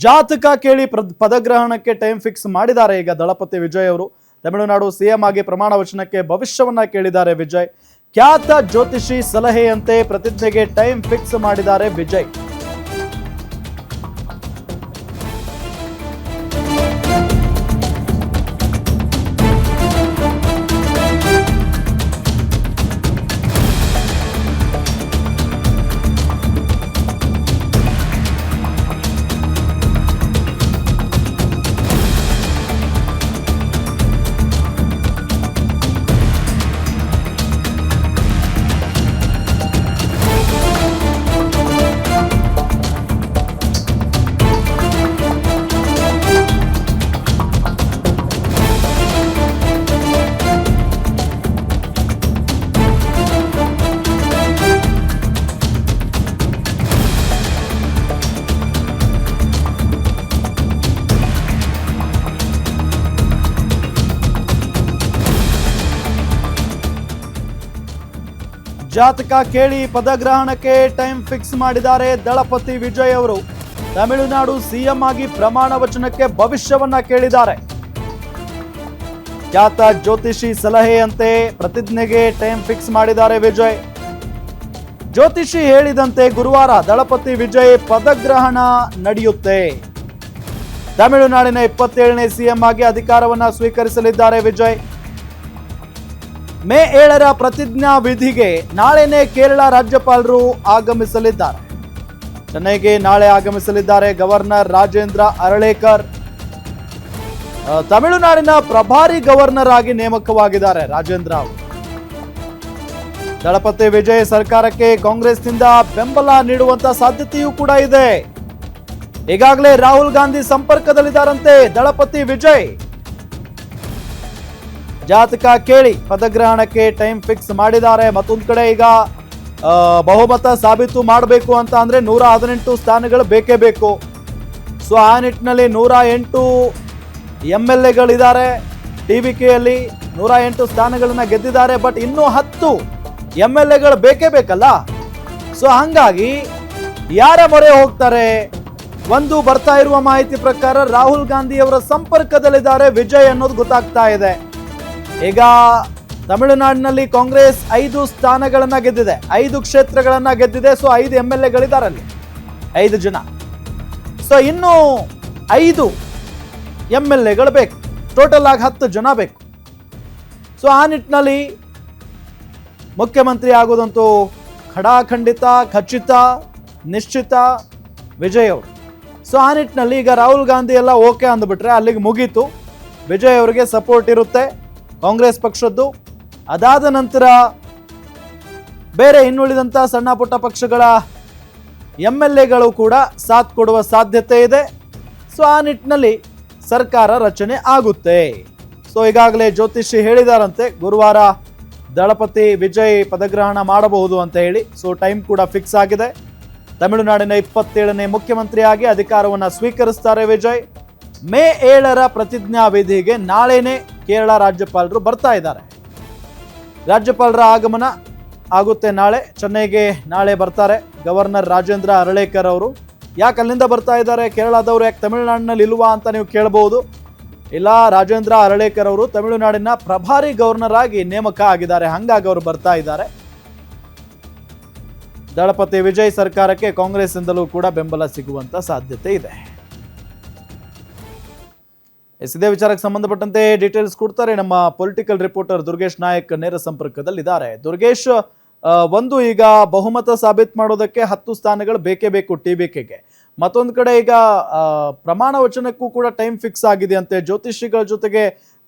ಜಾತಕ ಕೇಳಿ ಪದಗ್ರಹಣಕ್ಕೆ time fix ಮಾಡಿದ್ದಾರೆ ಈಗ ದಳಪತಿ ವಿಜಯ್ ಅವರು. ತಮಿಳುನಾಡು ಸಿಎಂ ಆಗಿ ಪ್ರಮಾಣ ವಚನಕ್ಕೆ ಭವಿಷ್ಯವನ್ನ ಕೇಳಿದ್ದಾರೆ ವಿಜಯ್. ಖ್ಯಾತ ಜ್ಯೋತಿಷಿ ಸಲಹೆಯಂತೆ ಪ್ರತಿಜ್ಞೆಗೆ ಟೈಮ್ ಫಿಕ್ಸ್ ಮಾಡಿದ್ದಾರೆ ವಿಜಯ್. ಜಾತಕ ಕೇಳಿ ಪದಗ್ರಹಣಕ್ಕೆ ಟೈಮ್ ಫಿಕ್ಸ್ ಮಾಡಿದ್ದಾರೆ ದಳಪತಿ ವಿಜಯ್ ಅವರು. ತಮಿಳುನಾಡು ಸಿಎಂ ಆಗಿ ಪ್ರಮಾಣ ವಚನಕ್ಕೆ ಭವಿಷ್ಯವನ್ನ ಕೇಳಿದ್ದಾರೆ. ಖ್ಯಾತ ಜ್ಯೋತಿಷಿ ಸಲಹೆಯಂತೆ ಪ್ರತಿಜ್ಞೆಗೆ ಟೈಮ್ ಫಿಕ್ಸ್ ಮಾಡಿದ್ದಾರೆ ವಿಜಯ್. ಜ್ಯೋತಿಷಿ ಹೇಳಿದಂತೆ ಗುರುವಾರ ದಳಪತಿ ವಿಜಯ್ ಪದಗ್ರಹಣ ನಡೆಯುತ್ತೆ. ತಮಿಳುನಾಡಿನ 27ನೇ ಸಿಎಂ ಆಗಿ ಅಧಿಕಾರವನ್ನ ಸ್ವೀಕರಿಸಲಿದ್ದಾರೆ ವಿಜಯ್. ಮೇ 7ರ ಪ್ರತಿಜ್ಞಾ ವಿಧಿಗೆ ನಾಳೆನೇ ಕೇರಳ ರಾಜ್ಯಪಾಲರು ಆಗಮಿಸಲಿದ್ದಾರೆ. ಚೆನ್ನೈಗೆ ನಾಳೆ ಆಗಮಿಸಲಿದ್ದಾರೆ ಗವರ್ನರ್ ರಾಜೇಂದ್ರ ಅರಳೇಕರ್. ತಮಿಳುನಾಡಿನ ಪ್ರಭಾರಿ ಗವರ್ನರ್ ಆಗಿ ನೇಮಕವಾಗಿದ್ದಾರೆ ರಾಜೇಂದ್ರ ಅವರು. ದಳಪತಿ ವಿಜಯ್ ಸರ್ಕಾರಕ್ಕೆ ಕಾಂಗ್ರೆಸ್ನಿಂದ ಬೆಂಬಲ ನೀಡುವಂತ ಸಾಧ್ಯತೆಯೂ ಕೂಡ ಇದೆ. ಈಗಾಗಲೇ ರಾಹುಲ್ ಗಾಂಧಿ ಸಂಪರ್ಕದಲ್ಲಿದ್ದಾರಂತೆ ದಳಪತಿ ವಿಜಯ್. ಜಾತಕ ಕೇಳಿ ಪದಗ್ರಹಣಕ್ಕೆ ಟೈಮ್ ಫಿಕ್ಸ್ ಮಾಡಿದ್ದಾರೆ. ಮತ್ತೊಂದು ಕಡೆ ಈಗ ಬಹುಮತ ಸಾಬೀತು ಮಾಡಬೇಕು ಅಂತ ಅಂದ್ರೆ 118 ಸ್ಥಾನಗಳು ಬೇಕೇ ಬೇಕು. ಸೊ ಆ ನಿಟ್ಟಿನಲ್ಲಿ 108 MLAಗಳಿದ್ದಾರೆ. ಟಿವಿಕೆಯಲ್ಲಿ 108 ಸ್ಥಾನಗಳನ್ನ ಗೆದ್ದಿದ್ದಾರೆ. ಬಟ್ ಇನ್ನೂ 10 MLAಗಳು ಬೇಕೇ ಬೇಕಲ್ಲ. ಸೊ ಹಂಗಾಗಿ ಯಾರ ಮೊರೆ ಹೋಗ್ತಾರೆ? ಒಂದು ಬರ್ತಾ ಇರುವ ಮಾಹಿತಿ ಪ್ರಕಾರ ರಾಹುಲ್ ಗಾಂಧಿ ಅವರ ಸಂಪರ್ಕದಲ್ಲಿದ್ದಾರೆ ವಿಜಯ್ ಅನ್ನೋದು ಗೊತ್ತಾಗ್ತಾ ಇದೆ. ಈಗ ತಮಿಳುನಾಡಿನಲ್ಲಿ ಕಾಂಗ್ರೆಸ್ 5 ಸ್ಥಾನಗಳನ್ನ ಗೆದ್ದಿದೆ, 5 ಕ್ಷೇತ್ರಗಳನ್ನ ಗೆದ್ದಿದೆ. ಸೊ 5 MLAಗಳಿದ್ದಾರೆ ಅಲ್ಲಿ, 5 ಜನ. ಸೊ ಇನ್ನು 5 MLAಗಳು ಬೇಕು, ಟೋಟಲ್ ಆಗಿ 10 ಜನ ಬೇಕು. ಸೊ ಆ ನಿಟ್ಟಿನಲ್ಲಿ ಮುಖ್ಯಮಂತ್ರಿ ಆಗೋದಂತೂ ಖಡಾಖಂಡಿತ, ಖಚಿತ, ನಿಶ್ಚಿತ ವಿಜಯ್ ಅವರು. ಸೊ ಆ ನಿಟ್ಟಿನಲ್ಲಿ ಈಗ ರಾಹುಲ್ ಗಾಂಧಿ ಎಲ್ಲ ಓಕೆ ಅಂದ್ಬಿಟ್ರೆ ಅಲ್ಲಿಗೆ ಮುಗೀತು. ವಿಜಯ್ ಅವರಿಗೆ ಸಪೋರ್ಟ್ ಇರುತ್ತೆ ಕಾಂಗ್ರೆಸ್ ಪಕ್ಷದ್ದು. ಅದಾದ ನಂತರ ಬೇರೆ ಇನ್ನುಳಿದಂಥ ಸಣ್ಣ ಪುಟ್ಟ ಪಕ್ಷಗಳ MLAಗಳು ಕೂಡ ಸಾಥ್ ಕೊಡುವ ಸಾಧ್ಯತೆ ಇದೆ. ಸೊ ಆ ನಿಟ್ಟಿನಲ್ಲಿ ಸರ್ಕಾರ ರಚನೆ ಆಗುತ್ತೆ. ಸೊ ಈಗಾಗಲೇ ಜ್ಯೋತಿಷಿ ಹೇಳಿದಾರಂತೆ ಗುರುವಾರ ದಳಪತಿ ವಿಜಯ್ ಪದಗ್ರಹಣ ಮಾಡಬಹುದು ಅಂತ ಹೇಳಿ. ಸೊ ಟೈಮ್ ಕೂಡ ಫಿಕ್ಸ್ ಆಗಿದೆ. ತಮಿಳುನಾಡಿನ 27ನೇ ಮುಖ್ಯಮಂತ್ರಿಯಾಗಿ ಅಧಿಕಾರವನ್ನು ಸ್ವೀಕರಿಸ್ತಾರೆ ವಿಜಯ್. ಮೇ 7ರ ಪ್ರತಿಜ್ಞಾ ವಿಧಿಗೆ ನಾಳೆನೇ ಕೇರಳ ರಾಜ್ಯಪಾಲರು ಬರ್ತಾ ಇದ್ದಾರೆ. ರಾಜ್ಯಪಾಲರ ಆಗಮನ ಆಗುತ್ತೆ ನಾಳೆ. ಚೆನ್ನೈಗೆ ನಾಳೆ ಬರ್ತಾರೆ ಗವರ್ನರ್ ರಾಜೇಂದ್ರ ಅರಳೇಕರ್ ಅವರು. ಯಾಕೆ ಅಲ್ಲಿಂದ ಬರ್ತಾ ಇದ್ದಾರೆ, ಕೇರಳದವರು ಯಾಕೆ ತಮಿಳುನಾಡಿನಲ್ಲಿ ಇಲ್ವಾ ಅಂತ ನೀವು ಕೇಳಬಹುದು. ಇಲ್ಲ, ರಾಜೇಂದ್ರ ಅರಳೇಕರ್ ಅವರು ತಮಿಳುನಾಡಿನ ಪ್ರಭಾರಿ ಗವರ್ನರ್ ಆಗಿ ನೇಮಕ ಆಗಿದ್ದಾರೆ, ಹಂಗಾಗಿ ಅವರು ಬರ್ತಾ ಇದ್ದಾರೆ. ದಳಪತಿ ವಿಜಯ್ ಸರ್ಕಾರಕ್ಕೆ ಕಾಂಗ್ರೆಸ್ನಿಂದಲೂ ಕೂಡ ಬೆಂಬಲ ಸಿಗುವಂತ ಸಾಧ್ಯತೆ ಇದೆ. ಇದೇ ವಿಚಾರಕ್ಕೆ ಸಂಬಂಧಪಟ್ಟಂತೆ ಡೀಟೇಲ್ಸ್ ಕೊಡ್ತಾರೆ ನಮ್ಮ ಪೊಲಿಟಿಕಲ್ ರಿಪೋರ್ಟರ್ ದುರ್ಗೇಶ್ ನಾಯಕ್ ನೇರ ಸಂಪರ್ಕದಲ್ಲಿದ್ದಾರೆ. ದುರ್ಗೇಶ್, ಒಂದು ಈಗ ಬಹುಮತ ಸಾಬೀತು ಮಾಡೋದಕ್ಕೆ 10 ಸ್ಥಾನಗಳು ಬೇಕೇ ಬೇಕು ಟಿವಿಕೆಗೆ. ಮತ್ತೊಂದು ಕಡೆ ಈಗ ಪ್ರಮಾಣ ವಚನಕ್ಕೂ ಕೂಡ ಟೈಮ್ ಫಿಕ್ಸ್ ಆಗಿದೆ ಅಂತೆ. ಜ್ಯೋತಿಷಿಗಳ ಜೊತೆಗೆ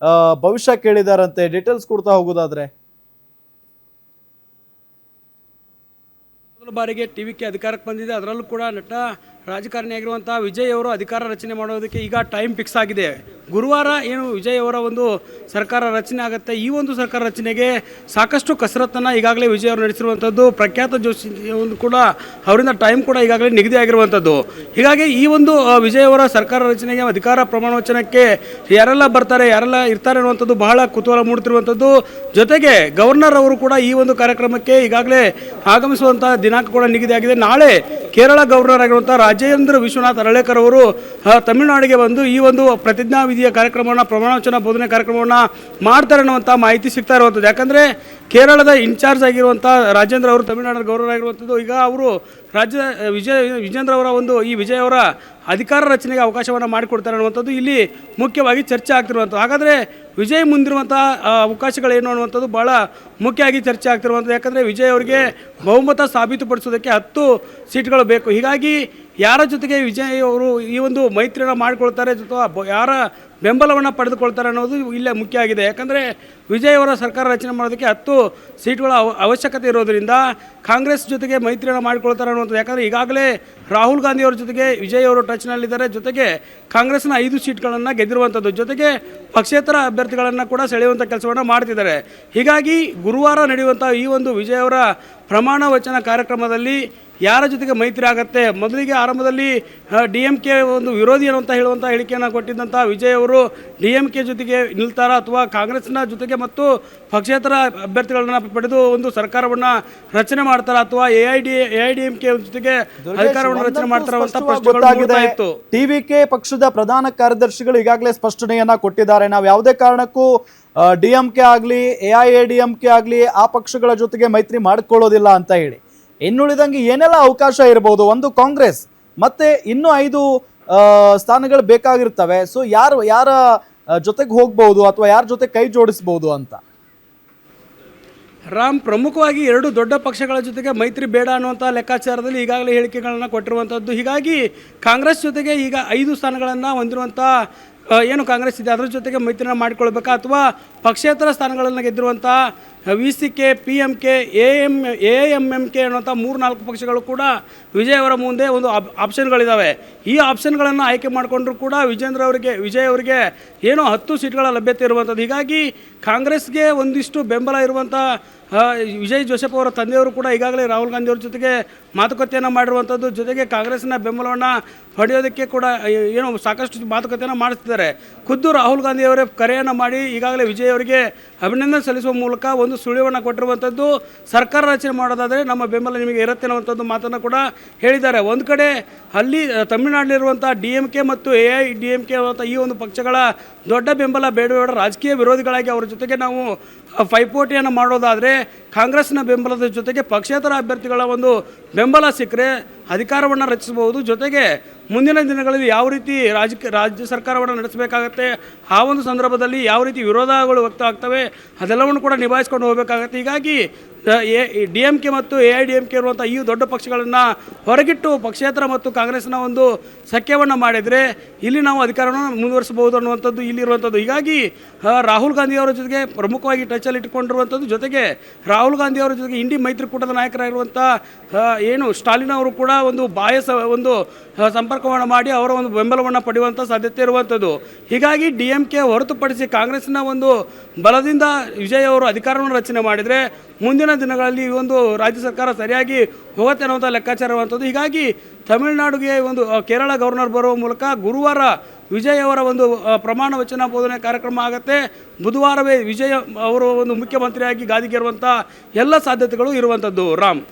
ಭವಿಷ್ಯ ಕೇಳಿದಾರಂತೆ. ಡೀಟೇಲ್ಸ್ ಕೊಡ್ತಾ ಹೋಗೋದಾದ್ರೆ, ಮೊದಲ ಬಾರಿಗೆ ಟಿವಿಕೆ ಅಧಿಕಾರಕ್ಕೆ ಬಂದಿದೆ. ಅದರಲ್ಲೂ ಕೂಡ ನಟ ರಾಜಕಾರಣಿಯಾಗಿರುವಂಥ ವಿಜಯ್ ಅವರು ಅಧಿಕಾರ ರಚನೆ ಮಾಡೋದಕ್ಕೆ ಈಗ ಟೈಮ್ ಫಿಕ್ಸ್ ಆಗಿದೆ. ಗುರುವಾರ ಏನು ವಿಜಯ್ ಅವರ ಒಂದು ಸರ್ಕಾರ ರಚನೆ ಆಗುತ್ತೆ. ಈ ಒಂದು ಸರ್ಕಾರ ರಚನೆಗೆ ಸಾಕಷ್ಟು ಕಸರತ್ತನ್ನು ಈಗಾಗಲೇ ವಿಜಯ್ ಅವರು ನಡೆಸಿರುವಂಥದ್ದು. ಪ್ರಖ್ಯಾತ ಜೋಶಿ ಒಂದು ಕೂಡ ಅವರಿಂದ ಟೈಮ್ ಕೂಡ ಈಗಾಗಲೇ ನಿಗದಿ ಆಗಿರುವಂಥದ್ದು. ಹೀಗಾಗಿ ಈ ಒಂದು ವಿಜಯ್ ಅವರ ಸರ್ಕಾರ ರಚನೆಗೆ ಅಧಿಕಾರ ಪ್ರಮಾಣ ವಚನಕ್ಕೆ ಯಾರೆಲ್ಲ ಬರ್ತಾರೆ, ಯಾರೆಲ್ಲ ಇರ್ತಾರೆ ಅನ್ನುವಂಥದ್ದು ಬಹಳ ಕುತೂಹಲ ಮೂಡುತ್ತಿರುವಂಥದ್ದು. ಜೊತೆಗೆ ಗವರ್ನರ್ ಅವರು ಕೂಡ ಈ ಒಂದು ಕಾರ್ಯಕ್ರಮಕ್ಕೆ ಈಗಾಗಲೇ ಆಗಮಿಸುವಂಥ ದಿನಾಂಕ ಕೂಡ ನಿಗದಿ ಆಗಿದೆ. ನಾಳೆ ಕೇರಳ ಗವರ್ನರ್ ಆಗಿರುವಂಥ ರಾಜೇಂದ್ರ ವಿಶ್ವನಾಥ್ ಅರಳೇಕರ್ ಅವರು ತಮಿಳುನಾಡಿಗೆ ಬಂದು ಈ ಒಂದು ಪ್ರತಿಜ್ಞಾವಿಧಿಯ ಕಾರ್ಯಕ್ರಮವನ್ನು ಪ್ರಮಾಣವಚನ ಬೋಧನೆ ಕಾರ್ಯಕ್ರಮವನ್ನು ಮಾಡ್ತಾರೆ ಅನ್ನುವಂಥ ಮಾಹಿತಿ ಸಿಗ್ತಾ ಇರುವಂಥದ್ದು. ಯಾಕಂದರೆ ಕೇರಳದ ಇನ್ಚಾರ್ಜ್ ಆಗಿರುವಂಥ ರಾಜೇಂದ್ರ ಅವರು ತಮಿಳುನಾಡಿನ ಗವರ್ನರ್ ಆಗಿರುವಂಥದ್ದು. ಈಗ ಅವರು ವಿಜೇಂದ್ರ ಅವರ ಒಂದು ಈ ವಿಜಯ್ ಅವರ ಅಧಿಕಾರ ರಚನೆಗೆ ಅವಕಾಶವನ್ನು ಮಾಡಿಕೊಡ್ತಾರೆ ಅನ್ನುವಂಥದ್ದು ಇಲ್ಲಿ ಮುಖ್ಯವಾಗಿ ಚರ್ಚೆ ಆಗ್ತಿರುವಂಥದ್ದು. ಹಾಗಾದರೆ ವಿಜಯ್ ಮುಂದಿರುವಂಥ ಅವಕಾಶಗಳೇನು ಅನ್ನುವಂಥದ್ದು ಭಾಳ ಮುಖ್ಯವಾಗಿ ಚರ್ಚೆ ಆಗ್ತಿರುವಂಥದ್ದು. ಯಾಕಂದರೆ ವಿಜಯ್ ಅವರಿಗೆ ಬಹುಮತ ಸಾಬೀತುಪಡಿಸೋದಕ್ಕೆ 10 ಸೀಟ್ಗಳು ಬೇಕು. ಹೀಗಾಗಿ ಯಾರ ಜೊತೆಗೆ ವಿಜಯ್ ಅವರು ಈ ಒಂದು ಮೈತ್ರಿಯನ್ನು ಮಾಡಿಕೊಳ್ತಾರೆ ಅಥವಾ ಯಾರ ಬೆಂಬಲವನ್ನು ಪಡೆದುಕೊಳ್ತಾರೆ ಅನ್ನೋದು ಇಲ್ಲೇ ಮುಖ್ಯ ಆಗಿದೆ. ಯಾಕಂದರೆ ವಿಜಯ್ ಅವರ ಸರ್ಕಾರ ರಚನೆ ಮಾಡೋದಕ್ಕೆ 10 ಸೀಟ್ಗಳ ಅವಶ್ಯಕತೆ ಇರೋದರಿಂದ ಕಾಂಗ್ರೆಸ್ ಜೊತೆಗೆ ಮೈತ್ರಿಯನ್ನು ಮಾಡಿಕೊಳ್ತಾರೆ ಅನ್ನುವಂಥದ್ದು. ಯಾಕಂದರೆ ಈಗಾಗಲೇ ರಾಹುಲ್ ಗಾಂಧಿ ಅವರ ಜೊತೆಗೆ ವಿಜಯ್ ಅವರು ಟಚ್ನಲ್ಲಿದ್ದಾರೆ. ಜೊತೆಗೆ ಕಾಂಗ್ರೆಸ್ನ 5 ಸೀಟ್ಗಳನ್ನು ಗೆದ್ದಿರುವಂಥದ್ದು. ಜೊತೆಗೆ ಪಕ್ಷೇತರ ಅಭ್ಯರ್ಥಿಗಳನ್ನು ಕೂಡ ಸೆಳೆಯುವಂಥ ಕೆಲಸವನ್ನು ಮಾಡ್ತಿದ್ದಾರೆ. ಹೀಗಾಗಿ ಗುರುವಾರ ನಡೆಯುವಂಥ ಈ ಒಂದು ವಿಜಯ್ ಅವರ ಪ್ರಮಾಣ ವಚನ ಕಾರ್ಯಕ್ರಮದಲ್ಲಿ ಯಾರ ಜೊತೆಗೆ ಮೈತ್ರಿ ಆಗುತ್ತೆ, ಮೊದಲಿಗೆ ಆರಂಭದಲ್ಲಿ DMK ಒಂದು ವಿರೋಧಿ ಅನ್ನುವಂಥ ಹೇಳುವಂಥ ಹೇಳಿಕೆಯನ್ನು ಕೊಟ್ಟಿದ್ದಂಥ ವಿಜಯ್ ಅವರು DMK ಜೊತೆಗೆ ನಿಲ್ತಾರಾ ಅಥವಾ ಕಾಂಗ್ರೆಸ್ನ ಜೊತೆಗೆ ಮತ್ತು ಪಕ್ಷೇತರ ಅಭ್ಯರ್ಥಿಗಳನ್ನ ಪಡೆದು ಒಂದು ಸರ್ಕಾರವನ್ನು ರಚನೆ ಮಾಡ್ತಾರಾ ಅಥವಾ AIDMK ಜೊತೆಗೆ ಅಧಿಕಾರವನ್ನು ರಚನೆ ಮಾಡ್ತಾರ ಅಂತ ಪ್ರಶ್ನೆಗಳು. TVK ಪಕ್ಷದ ಪ್ರಧಾನ ಕಾರ್ಯದರ್ಶಿಗಳು ಈಗಾಗಲೇ ಸ್ಪಷ್ಟನೆಯನ್ನ ಕೊಟ್ಟಿದ್ದಾರೆ. ನಾವು ಯಾವುದೇ ಕಾರಣಕ್ಕೂ DMK ಆಗಲಿ AIADMK ಆಗಲಿ ಆ ಪಕ್ಷಗಳ ಜೊತೆಗೆ ಮೈತ್ರಿ ಮಾಡಿಕೊಳ್ಳೋದಿಲ್ಲ ಅಂತ ಹೇಳಿ. ಇನ್ನುಳಿದಂಗೆ ಏನೆಲ್ಲ ಅವಕಾಶ ಇರಬಹುದು, ಒಂದು ಕಾಂಗ್ರೆಸ್ ಮತ್ತೆ ಇನ್ನೂ 5 ಸ್ಥಾನಗಳು ಬೇಕಾಗಿರ್ತವೆ. ಸೊ ಯಾರ ಜೊತೆಗೆ ಹೋಗ್ಬಹುದು ಅಥವಾ ಯಾರ ಜೊತೆ ಕೈ ಜೋಡಿಸಬಹುದು ಅಂತ ರಾಮ್, ಪ್ರಮುಖವಾಗಿ 2 ದೊಡ್ಡ ಪಕ್ಷಗಳ ಜೊತೆಗೆ ಮೈತ್ರಿ ಬೇಡ ಅನ್ನುವಂಥ ಲೆಕ್ಕಾಚಾರದಲ್ಲಿ ಈಗಾಗಲೇ ಹೇಳಿಕೆಗಳನ್ನು ಕೊಟ್ಟಿರುವಂಥದ್ದು. ಹೀಗಾಗಿ ಕಾಂಗ್ರೆಸ್ ಜೊತೆಗೆ ಈಗ 5 ಸ್ಥಾನಗಳನ್ನು ಹೊಂದಿರುವಂಥ ಏನು ಕಾಂಗ್ರೆಸ್ ಇದೆ ಅದರ ಜೊತೆಗೆ ಮೈತ್ರಿನ ಮಾಡಿಕೊಳ್ಬೇಕಾ ಅಥವಾ ಪಕ್ಷೇತರ ಸ್ಥಾನಗಳನ್ನು ಗೆದ್ದಿರುವಂಥ VCK, PMK, AMMK ಅನ್ನುವಂಥ 3-4 ಪಕ್ಷಗಳು ಕೂಡ ವಿಜಯ್ ಅವರ ಮುಂದೆ ಒಂದು ಆಪ್ಷನ್ಗಳಿದ್ದಾವೆ. ಈ ಆಪ್ಷನ್ಗಳನ್ನು ಆಯ್ಕೆ ಮಾಡಿಕೊಂಡ್ರೂ ಕೂಡ ವಿಜಯ್ ಅವರಿಗೆ ಏನೋ 10 ಸೀಟ್ಗಳ ಲಭ್ಯತೆ ಇರುವಂಥದ್ದು. ಹೀಗಾಗಿ ಕಾಂಗ್ರೆಸ್ಗೆ ಒಂದಿಷ್ಟು ಬೆಂಬಲ ಇರುವಂಥ ವಿಜಯ್ ಜೋಸೆಫ್ ಅವರ ತಂದೆಯವರು ಕೂಡ ಈಗಾಗಲೇ ರಾಹುಲ್ ಗಾಂಧಿ ಅವ್ರ ಜೊತೆಗೆ ಮಾತುಕತೆಯನ್ನು ಮಾಡಿರುವಂಥದ್ದು. ಜೊತೆಗೆ ಕಾಂಗ್ರೆಸ್ನ ಬೆಂಬಲವನ್ನು ಪಡೆಯೋದಕ್ಕೆ ಕೂಡ ಏನೋ ಸಾಕಷ್ಟು ಮಾತುಕತೆಯನ್ನು ಮಾಡಿಸ್ತಿದ್ದಾರೆ. ಖುದ್ದು ರಾಹುಲ್ ಗಾಂಧಿ ಅವರೇ ಕರೆಯನ್ನು ಮಾಡಿ ಈಗಾಗಲೇ ವಿಜಯ್ ಅವರಿಗೆ ಅಭಿನಂದನೆ ಸಲ್ಲಿಸುವ ಮೂಲಕ ಒಂದು ಸುಳಿವನ್ನು ಕೊಟ್ಟಿರುವಂಥದ್ದು. ಸರ್ಕಾರ ರಚನೆ ಮಾಡೋದಾದರೆ ನಮ್ಮ ಬೆಂಬಲ ನಿಮಗೆ ಇರುತ್ತೆ ಅನ್ನುವಂಥದ್ದು ಮಾತನ್ನು ಕೂಡ ಹೇಳಿದ್ದಾರೆ. ಒಂದು ಕಡೆ ಅಲ್ಲಿ ತಮಿಳುನಾಡಿನಲ್ಲಿರುವಂಥ DMK ಮತ್ತು AIDMK ಅನ್ನುವಂಥ ಈ ಒಂದು ಪಕ್ಷಗಳ ದೊಡ್ಡ ಬೆಂಬಲ ಬೇಡ ರಾಜಕೀಯ ವಿರೋಧಿಗಳಾಗಿ ಅವರ ಜೊತೆಗೆ ನಾವು ಪೈಪೋಟಿಯನ್ನು ಮಾಡೋದಾದರೆ ಕಾಂಗ್ರೆಸ್ನ ಬೆಂಬಲದ ಜೊತೆಗೆ ಪಕ್ಷೇತರ ಅಭ್ಯರ್ಥಿಗಳ ಒಂದು ಬೆಂಬಲ ಸಿಕ್ಕರೆ ಅಧಿಕಾರವನ್ನು ರಚಿಸಬಹುದು. ಜೊತೆಗೆ ಮುಂದಿನ ದಿನಗಳಲ್ಲಿ ಯಾವ ರೀತಿ ರಾಜ್ಯ ಸರ್ಕಾರವನ್ನು ನಡೆಸಬೇಕಾಗತ್ತೆ, ಆ ಒಂದು ಸಂದರ್ಭದಲ್ಲಿ ಯಾವ ರೀತಿ ವಿರೋಧಗಳು ವ್ಯಕ್ತ ಆಗ್ತವೆ ಅದೆಲ್ಲವನ್ನು ಕೂಡ ನಿಭಾಯಿಸ್ಕೊಂಡು ಹೋಗಬೇಕಾಗತ್ತೆ. ಹೀಗಾಗಿ DMK ಮತ್ತು AIDMK ಇರುವಂಥ ಈ ದೊಡ್ಡ ಪಕ್ಷಗಳನ್ನು ಹೊರಗಿಟ್ಟು ಪಕ್ಷೇತರ ಮತ್ತು ಕಾಂಗ್ರೆಸ್ನ ಒಂದು ಸಖ್ಯವನ್ನು ಮಾಡಿದರೆ ಇಲ್ಲಿ ನಾವು ಅಧಿಕಾರವನ್ನು ಮುಂದುವರಿಸಬಹುದು ಅನ್ನುವಂಥದ್ದು ಇಲ್ಲಿರುವಂಥದ್ದು. ಹೀಗಾಗಿ ರಾಹುಲ್ ಗಾಂಧಿ ಅವರ ಜೊತೆಗೆ ಪ್ರಮುಖವಾಗಿ ಟಚಲ್ಲಿ ಇಟ್ಟುಕೊಂಡಿರುವಂಥದ್ದು. ಜೊತೆಗೆ ರಾಹುಲ್ ಗಾಂಧಿ ಅವರ ಜೊತೆಗೆ ಇಂಡಿ ಮೈತ್ರಿಕೂಟದ ನಾಯಕರಾಗಿರುವಂಥ ಏನು ಸ್ಟಾಲಿನ್ ಅವರು ಕೂಡ ಒಂದು ಒಂದು ಸಂಪರ್ಕವನ್ನು ಮಾಡಿ ಅವರ ಒಂದು ಬೆಂಬಲವನ್ನು ಪಡೆಯುವಂಥ ಸಾಧ್ಯತೆ ಇರುವಂಥದ್ದು. ಹೀಗಾಗಿ DMK ಹೊರತುಪಡಿಸಿ ಕಾಂಗ್ರೆಸ್ನ ಒಂದು ಬಲದಿಂದ ವಿಜಯ್ ಅವರು ಅಧಿಕಾರವನ್ನು ರಚನೆ ಮಾಡಿದರೆ ಮುಂದಿನ ದಿನಗಳಲ್ಲಿ ಈ ಒಂದು ರಾಜ್ಯ ಸರ್ಕಾರ ಸರಿಯಾಗಿ ಹೋಗುತ್ತೆ ಅನ್ನುವಂಥ ಲೆಕ್ಕಾಚಾರ ಇರುವಂಥದ್ದು. ಹೀಗಾಗಿ ತಮಿಳುನಾಡಿಗೆ ಒಂದು ಕೇರಳ ಗವರ್ನರ್ ಬರುವ ಮೂಲಕ ಗುರುವಾರ ವಿಜಯ್ ಅವರ ಒಂದು ಪ್ರಮಾಣ ವಚನ ಬೋಧನೆ ಕಾರ್ಯಕ್ರಮ ಆಗುತ್ತೆ. ಬುಧವಾರವೇ ವಿಜಯ್ ಅವರು ಒಂದು ಮುಖ್ಯಮಂತ್ರಿಯಾಗಿ ಗಾದಿಗೇರುವಂಥ ಎಲ್ಲ ಸಾಧ್ಯತೆಗಳು ಇರುವಂಥದ್ದು. ರಾಮ್.